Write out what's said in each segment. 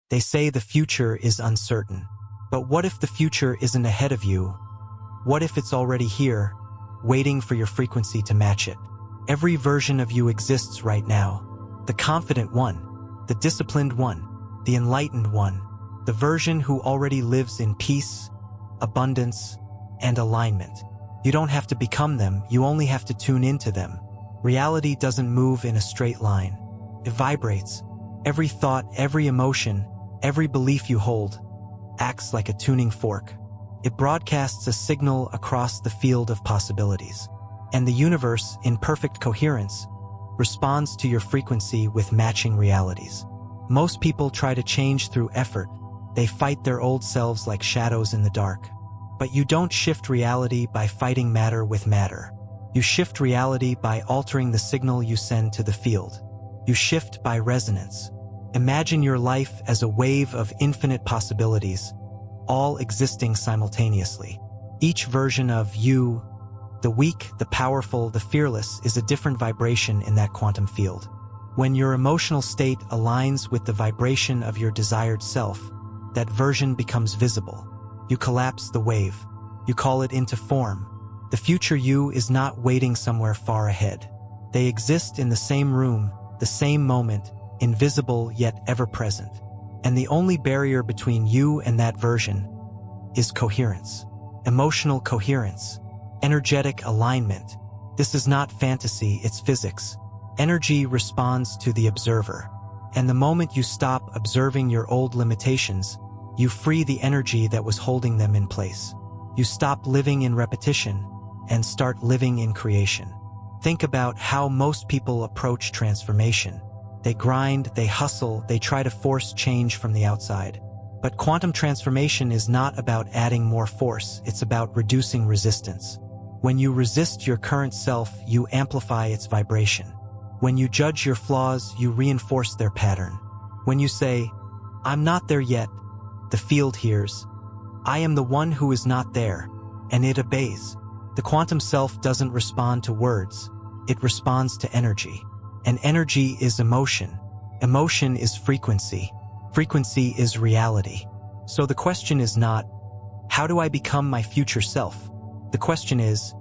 They say the future is uncertain. But what if the future isn't ahead of you? What if it's already here, waiting for your frequency to match it? Every version of you exists right now. The confident one, the disciplined one, the enlightened one, the version who already lives in peace, abundance, and alignment. You don't have to become them, you only have to tune into them. Reality doesn't move in a straight line. It vibrates. Every thought, every emotion, every belief you hold acts like a tuning fork. It broadcasts a signal across the field of possibilities. And the universe, in perfect coherence, responds to your frequency with matching realities. Most people try to change through effort. They fight their old selves like shadows in the dark. But you don't shift reality by fighting matter with matter. You shift reality by altering the signal you send to the field. You shift by resonance. Imagine your life as a wave of infinite possibilities, all existing simultaneously. Each version of you, the weak, the powerful, the fearless, is a different vibration in that quantum field. When your emotional state aligns with the vibration of your desired self, that version becomes visible. You collapse the wave. You call it into form. The future you is not waiting somewhere far ahead. They exist in the same room, the same moment, invisible yet ever-present. And the only barrier between you and that version is coherence. Emotional coherence. Energetic alignment. This is not fantasy, it's physics. Energy responds to the observer. And the moment you stop observing your old limitations, you free the energy that was holding them in place. You stop living in repetition and start living in creation. Think about how most people approach transformation. They grind, they hustle, they try to force change from the outside. But quantum transformation is not about adding more force, it's about reducing resistance. When you resist your current self, you amplify its vibration. When you judge your flaws, you reinforce their pattern. When you say, "I'm not there yet," the field hears, "I am the one who is not there," and it obeys. The quantum self doesn't respond to words, it responds to energy. And energy is emotion. Emotion is frequency. Frequency is reality. So the question is not, how do I become my future self? The question is,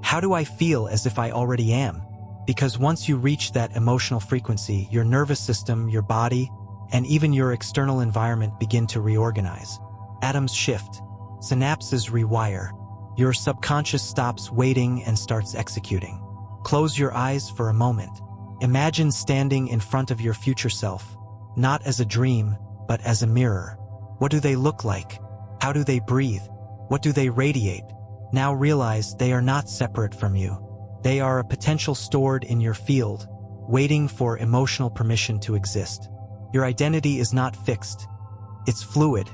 how do I feel as if I already am? Because once you reach that emotional frequency, your nervous system, your body, and even your external environment begin to reorganize. Atoms shift. Synapses rewire. Your subconscious stops waiting and starts executing. Close your eyes for a moment. Imagine standing in front of your future self, not as a dream, but as a mirror. What do they look like? How do they breathe? What do they radiate? Now realize they are not separate from you. They are a potential stored in your field, waiting for emotional permission to exist. Your identity is not fixed. It's fluid,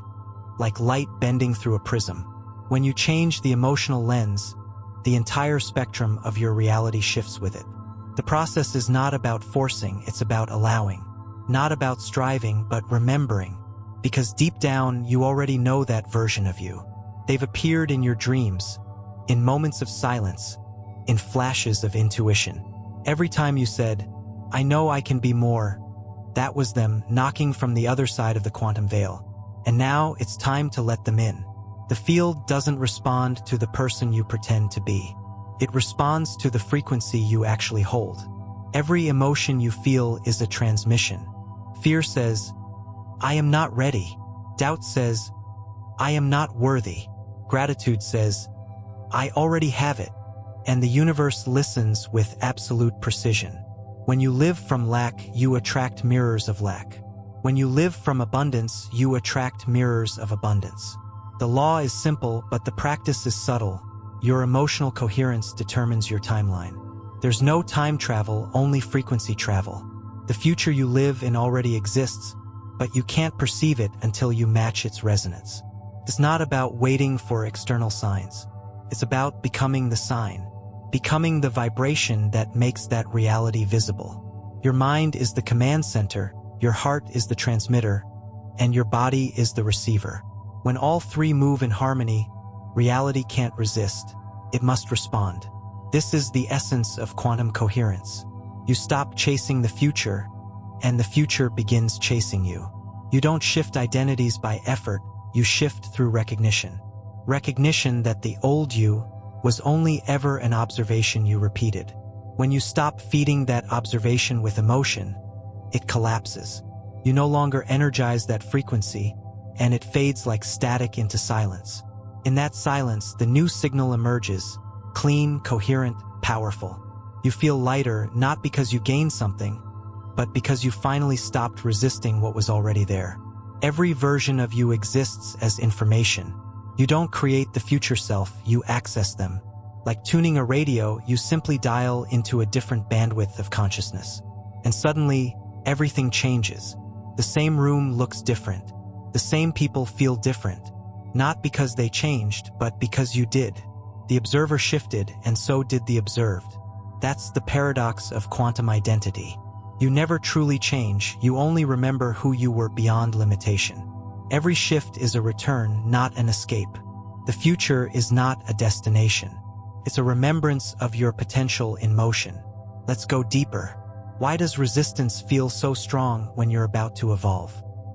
like light bending through a prism. When you change the emotional lens, the entire spectrum of your reality shifts with it. The process is not about forcing, it's about allowing. Not about striving, but remembering. Because deep down, you already know that version of you. They've appeared in your dreams, in moments of silence, in flashes of intuition. Every time you said, "I know I can be more," that was them knocking from the other side of the quantum veil. And now it's time to let them in. The field doesn't respond to the person you pretend to be. It responds to the frequency you actually hold. Every emotion you feel is a transmission. Fear says, "I am not ready." Doubt says, "I am not worthy." Gratitude says, "I already have it." And the universe listens with absolute precision. When you live from lack, you attract mirrors of lack. When you live from abundance, you attract mirrors of abundance. The law is simple, but the practice is subtle. Your emotional coherence determines your timeline. There's no time travel, only frequency travel. The future you live in already exists, but you can't perceive it until you match its resonance. It's not about waiting for external signs. It's about becoming the sign, becoming the vibration that makes that reality visible. Your mind is the command center, your heart is the transmitter, and your body is the receiver. When all three move in harmony, reality can't resist. It must respond. This is the essence of quantum coherence. You stop chasing the future, and the future begins chasing you. You don't shift identities by effort, you shift through recognition. Recognition that the old you was only ever an observation you repeated. When you stop feeding that observation with emotion, it collapses. You no longer energize that frequency, and it fades like static into silence. In that silence, the new signal emerges, clean, coherent, powerful. You feel lighter not because you gained something, but because you finally stopped resisting what was already there. Every version of you exists as information. You don't create the future self, you access them. Like tuning a radio, you simply dial into a different bandwidth of consciousness. And suddenly, everything changes. The same room looks different. The same people feel different. Not because they changed, but because you did. The observer shifted, and so did the observed. That's the paradox of quantum identity. You never truly change, you only remember who you were beyond limitation. Every shift is a return, not an escape. The future is not a destination. It's a remembrance of your potential in motion. Let's go deeper. Why does resistance feel so strong when you're about to evolve?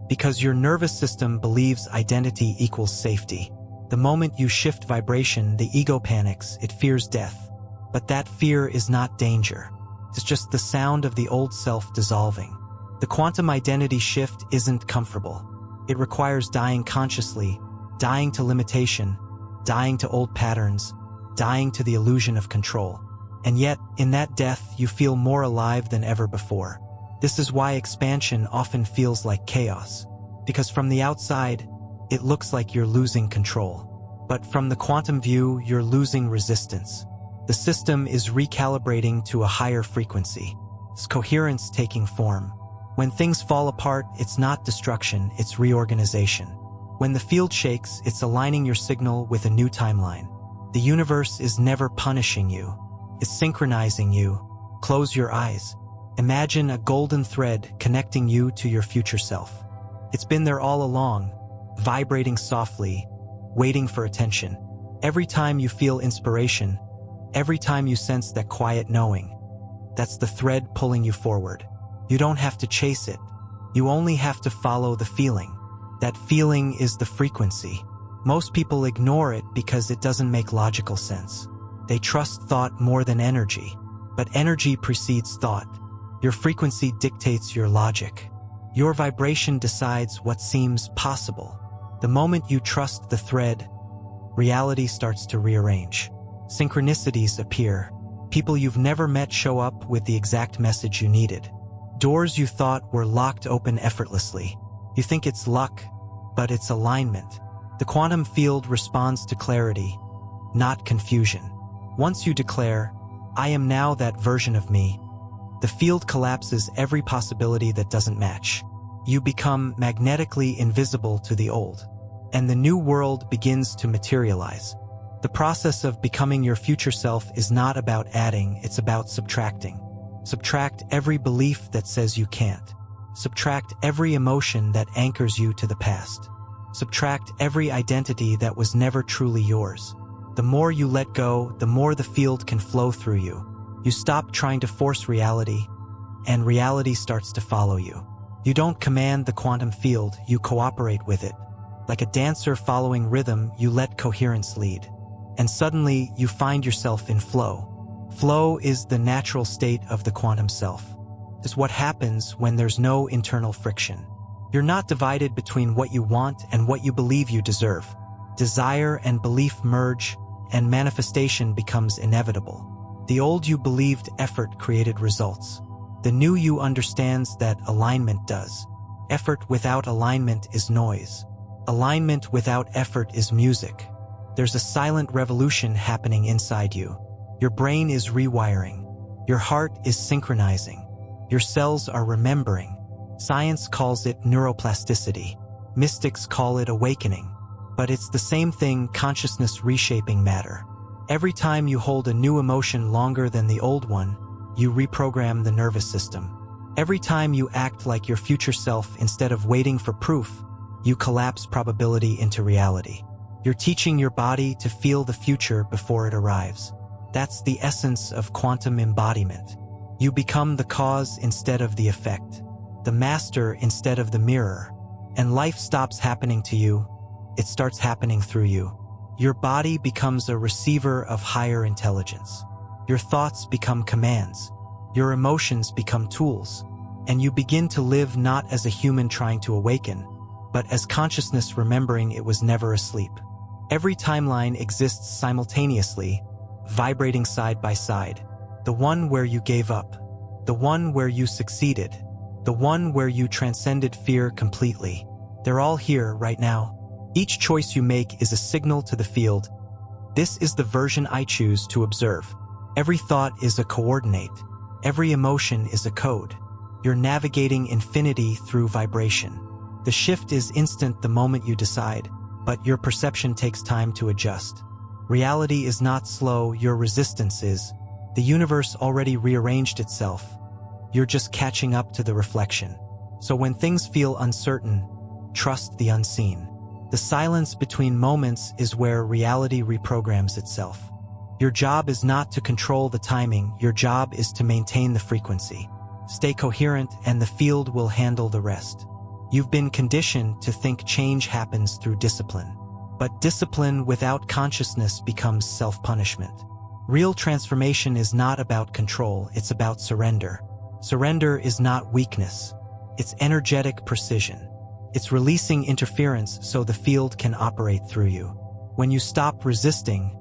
Because your nervous system believes identity equals safety. The moment you shift vibration, the ego panics, it fears death. But that fear is not danger. It's just the sound of the old self dissolving. The quantum identity shift isn't comfortable. It requires dying consciously, dying to limitation, dying to old patterns, dying to the illusion of control. And yet, in that death, you feel more alive than ever before. This is why expansion often feels like chaos. Because from the outside, it looks like you're losing control. But from the quantum view, you're losing resistance. The system is recalibrating to a higher frequency. It's coherence taking form. When things fall apart, it's not destruction, it's reorganization. When the field shakes, it's aligning your signal with a new timeline. The universe is never punishing you. It's synchronizing you. Close your eyes. Imagine a golden thread connecting you to your future self. It's been there all along, vibrating softly, waiting for attention. Every time you feel inspiration, every time you sense that quiet knowing, that's the thread pulling you forward. You don't have to chase it. You only have to follow the feeling. That feeling is the frequency. Most people ignore it because it doesn't make logical sense. They trust thought more than energy. But energy precedes thought. Your frequency dictates your logic. Your vibration decides what seems possible. The moment you trust the thread, reality starts to rearrange. Synchronicities appear. People you've never met show up with the exact message you needed. Doors you thought were locked open effortlessly. You think it's luck, but it's alignment. The quantum field responds to clarity, not confusion. Once you declare, "I am now that version of me," the field collapses every possibility that doesn't match. You become magnetically invisible to the old, and the new world begins to materialize. The process of becoming your future self is not about adding, it's about subtracting. Subtract every belief that says you can't. Subtract every emotion that anchors you to the past. Subtract every identity that was never truly yours. The more you let go, the more the field can flow through you. You stop trying to force reality, and reality starts to follow you. You don't command the quantum field, you cooperate with it. Like a dancer following rhythm, you let coherence lead. And suddenly, you find yourself in flow. Flow is the natural state of the quantum self. It's what happens when there's no internal friction. You're not divided between what you want and what you believe you deserve. Desire and belief merge, and manifestation becomes inevitable. The old you believed effort created results. The new you understands that alignment does. Effort without alignment is noise. Alignment without effort is music. There's a silent revolution happening inside you. Your brain is rewiring. Your heart is synchronizing. Your cells are remembering. Science calls it neuroplasticity. Mystics call it awakening. But it's the same thing, consciousness reshaping matter. Every time you hold a new emotion longer than the old one, you reprogram the nervous system. Every time you act like your future self instead of waiting for proof, you collapse probability into reality. You're teaching your body to feel the future before it arrives. That's the essence of quantum embodiment. You become the cause instead of the effect, the master instead of the mirror. And life stops happening to you, it starts happening through you. Your body becomes a receiver of higher intelligence. Your thoughts become commands. Your emotions become tools. And you begin to live not as a human trying to awaken, but as consciousness remembering it was never asleep. Every timeline exists simultaneously, vibrating side by side. The one where you gave up. The one where you succeeded. The one where you transcended fear completely. They're all here right now. Each choice you make is a signal to the field. This is the version I choose to observe. Every thought is a coordinate. Every emotion is a code. You're navigating infinity through vibration. The shift is instant the moment you decide, but your perception takes time to adjust. Reality is not slow, your resistance is. The universe already rearranged itself. You're just catching up to the reflection. So when things feel uncertain, trust the unseen. The silence between moments is where reality reprograms itself. Your job is not to control the timing, your job is to maintain the frequency. Stay coherent and the field will handle the rest. You've been conditioned to think change happens through discipline. But discipline without consciousness becomes self-punishment. Real transformation is not about control, it's about surrender. Surrender is not weakness. It's energetic precision. It's releasing interference so the field can operate through you. When you stop resisting,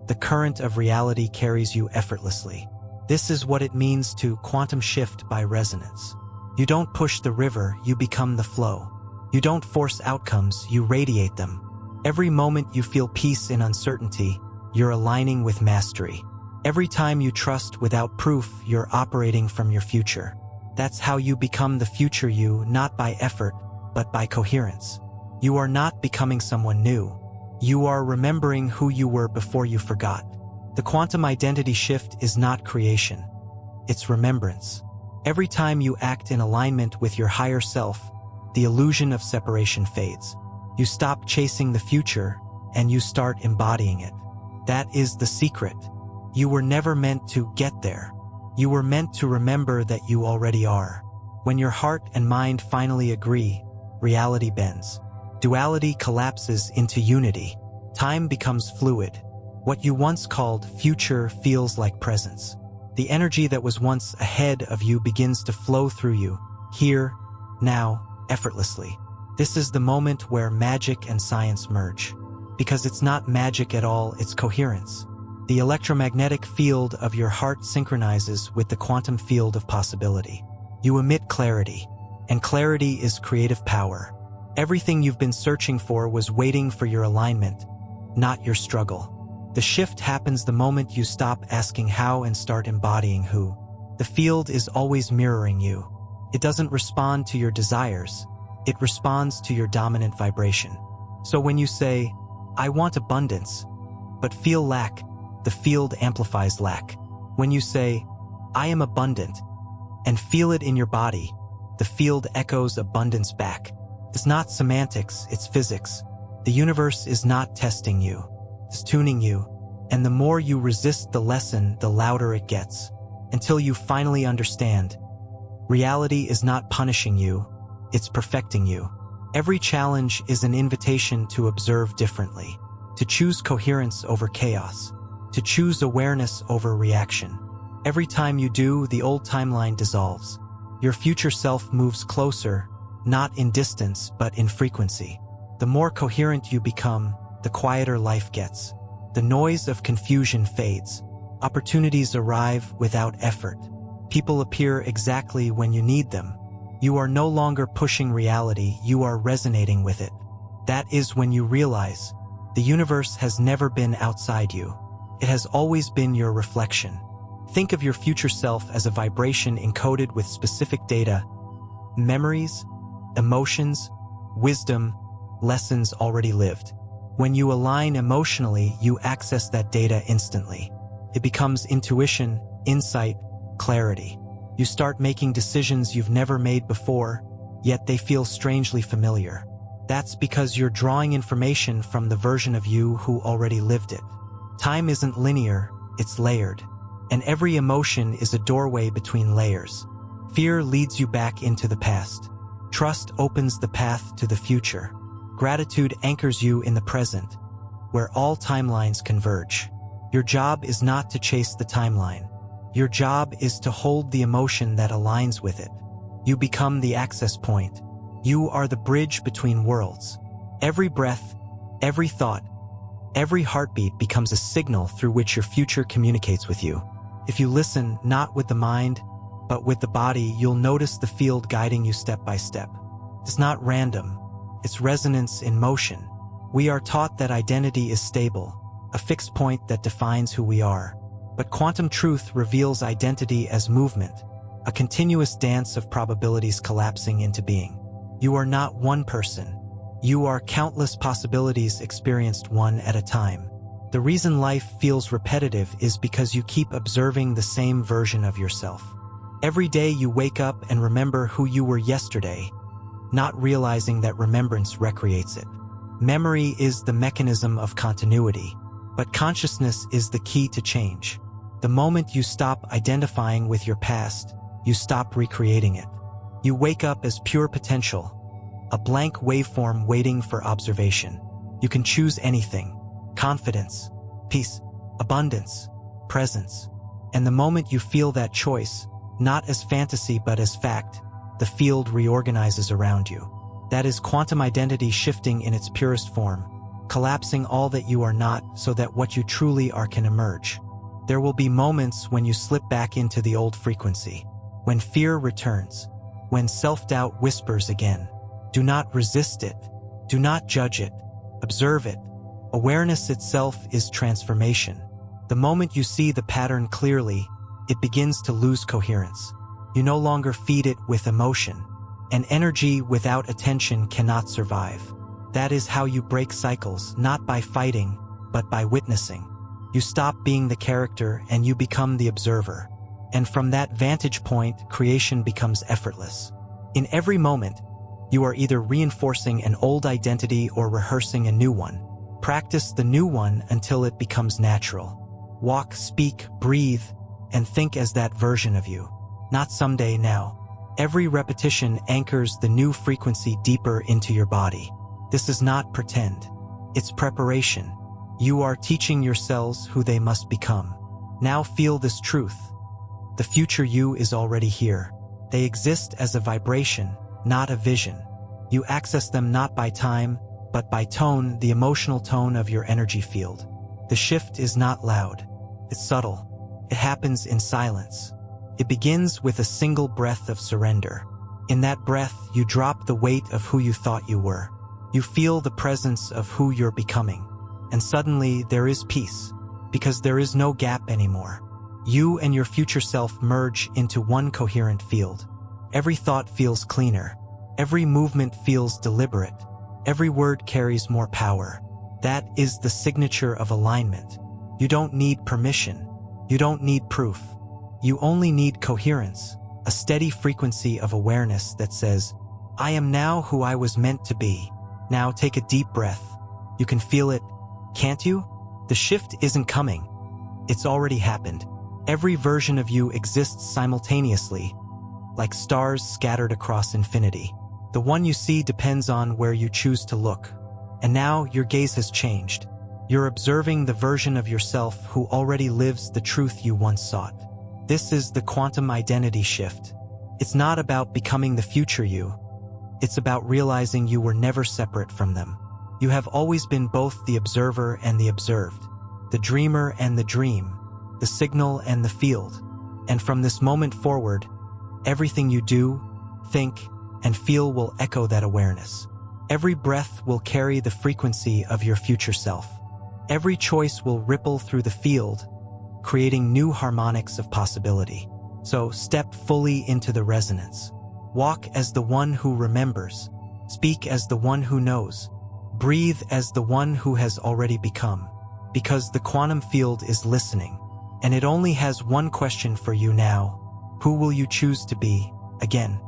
the current of reality carries you effortlessly. This is what it means to quantum shift by resonance. You don't push the river, you become the flow. You don't force outcomes, you radiate them. Every moment you feel peace in uncertainty, you're aligning with mastery. Every time you trust without proof, you're operating from your future. That's how you become the future you, not by effort, but by coherence. You are not becoming someone new. You are remembering who you were before you forgot. The quantum identity shift is not creation. It's remembrance. Every time you act in alignment with your higher self, the illusion of separation fades. You stop chasing the future, and you start embodying it. That is the secret. You were never meant to get there. You were meant to remember that you already are. When your heart and mind finally agree, reality bends. Duality collapses into unity. Time becomes fluid. What you once called future feels like presence. The energy that was once ahead of you begins to flow through you, here, now, effortlessly. This is the moment where magic and science merge. Because it's not magic at all, it's coherence. The electromagnetic field of your heart synchronizes with the quantum field of possibility. You emit clarity, and clarity is creative power. Everything you've been searching for was waiting for your alignment, not your struggle. The shift happens the moment you stop asking how and start embodying who. The field is always mirroring you. It doesn't respond to your desires. It responds to your dominant vibration. So when you say, I want abundance, but feel lack, the field amplifies lack. When you say, I am abundant, and feel it in your body, the field echoes abundance back. It's not semantics, it's physics. The universe is not testing you, it's tuning you, and the more you resist the lesson, the louder it gets, until you finally understand. Reality is not punishing you, it's perfecting you. Every challenge is an invitation to observe differently, to choose coherence over chaos, to choose awareness over reaction. Every time you do, the old timeline dissolves. Your future self moves closer, not in distance, but in frequency. The more coherent you become, the quieter life gets. The noise of confusion fades. Opportunities arrive without effort. People appear exactly when you need them. You are no longer pushing reality, you are resonating with it. That is when you realize the universe has never been outside you. It has always been your reflection. Think of your future self as a vibration encoded with specific data, memories, emotions, wisdom, lessons already lived. When you align emotionally, you access that data instantly. It becomes intuition, insight, clarity. You start making decisions you've never made before, yet they feel strangely familiar. That's because you're drawing information from the version of you who already lived it. Time isn't linear, it's layered. And every emotion is a doorway between layers. Fear leads you back into the past. Trust opens the path to the future. Gratitude anchors you in the present, where all timelines converge. Your job is not to chase the timeline. Your job is to hold the emotion that aligns with it. You become the access point. You are the bridge between worlds. Every breath, every thought, every heartbeat becomes a signal through which your future communicates with you. If you listen not with the mind, but with the body, you'll notice the field guiding you step by step. It's not random. It's resonance in motion. We are taught that identity is stable, a fixed point that defines who we are. But quantum truth reveals identity as movement, a continuous dance of probabilities collapsing into being. You are not one person. You are countless possibilities experienced one at a time. The reason life feels repetitive is because you keep observing the same version of yourself. Every day you wake up and remember who you were yesterday, not realizing that remembrance recreates it. Memory is the mechanism of continuity, but consciousness is the key to change. The moment you stop identifying with your past, you stop recreating it. You wake up as pure potential, a blank waveform waiting for observation. You can choose anything: confidence, peace, abundance, presence. And the moment you feel that choice, not as fantasy but as fact, the field reorganizes around you. That is quantum identity shifting in its purest form, collapsing all that you are not so that what you truly are can emerge. There will be moments when you slip back into the old frequency, when fear returns, when self-doubt whispers again. Do not resist it. Do not judge it. Observe it. Awareness itself is transformation. The moment you see the pattern clearly, it begins to lose coherence. You no longer feed it with emotion. And energy without attention cannot survive. That is how you break cycles, not by fighting, but by witnessing. You stop being the character and you become the observer. And from that vantage point, creation becomes effortless. In every moment, you are either reinforcing an old identity or rehearsing a new one. Practice the new one until it becomes natural. Walk, speak, breathe, and think as that version of you. Not someday, now. Every repetition anchors the new frequency deeper into your body. This is not pretend. It's preparation. You are teaching your cells who they must become. Now feel this truth. The future you is already here. They exist as a vibration, not a vision. You access them not by time, but by tone, the emotional tone of your energy field. The shift is not loud. It's subtle. It happens in silence. It begins with a single breath of surrender. In that breath, you drop the weight of who you thought you were. You feel the presence of who you're becoming. And suddenly there is peace, because there is no gap anymore. You and your future self merge into one coherent field. Every thought feels cleaner. Every movement feels deliberate. Every word carries more power. That is the signature of alignment. You don't need permission. You don't need proof. You only need coherence, a steady frequency of awareness that says, I am now who I was meant to be. Now take a deep breath. You can feel it, can't you? The shift isn't coming. It's already happened. Every version of you exists simultaneously, like stars scattered across infinity. The one you see depends on where you choose to look. And now your gaze has changed. You're observing the version of yourself who already lives the truth you once sought. This is the quantum identity shift. It's not about becoming the future you. It's about realizing you were never separate from them. You have always been both the observer and the observed, the dreamer and the dream, the signal and the field. And from this moment forward, everything you do, think, and feel will echo that awareness. Every breath will carry the frequency of your future self. Every choice will ripple through the field, creating new harmonics of possibility. So step fully into the resonance. Walk as the one who remembers. Speak as the one who knows. Breathe as the one who has already become. Because the quantum field is listening. And it only has one question for you now. Who will you choose to be, again?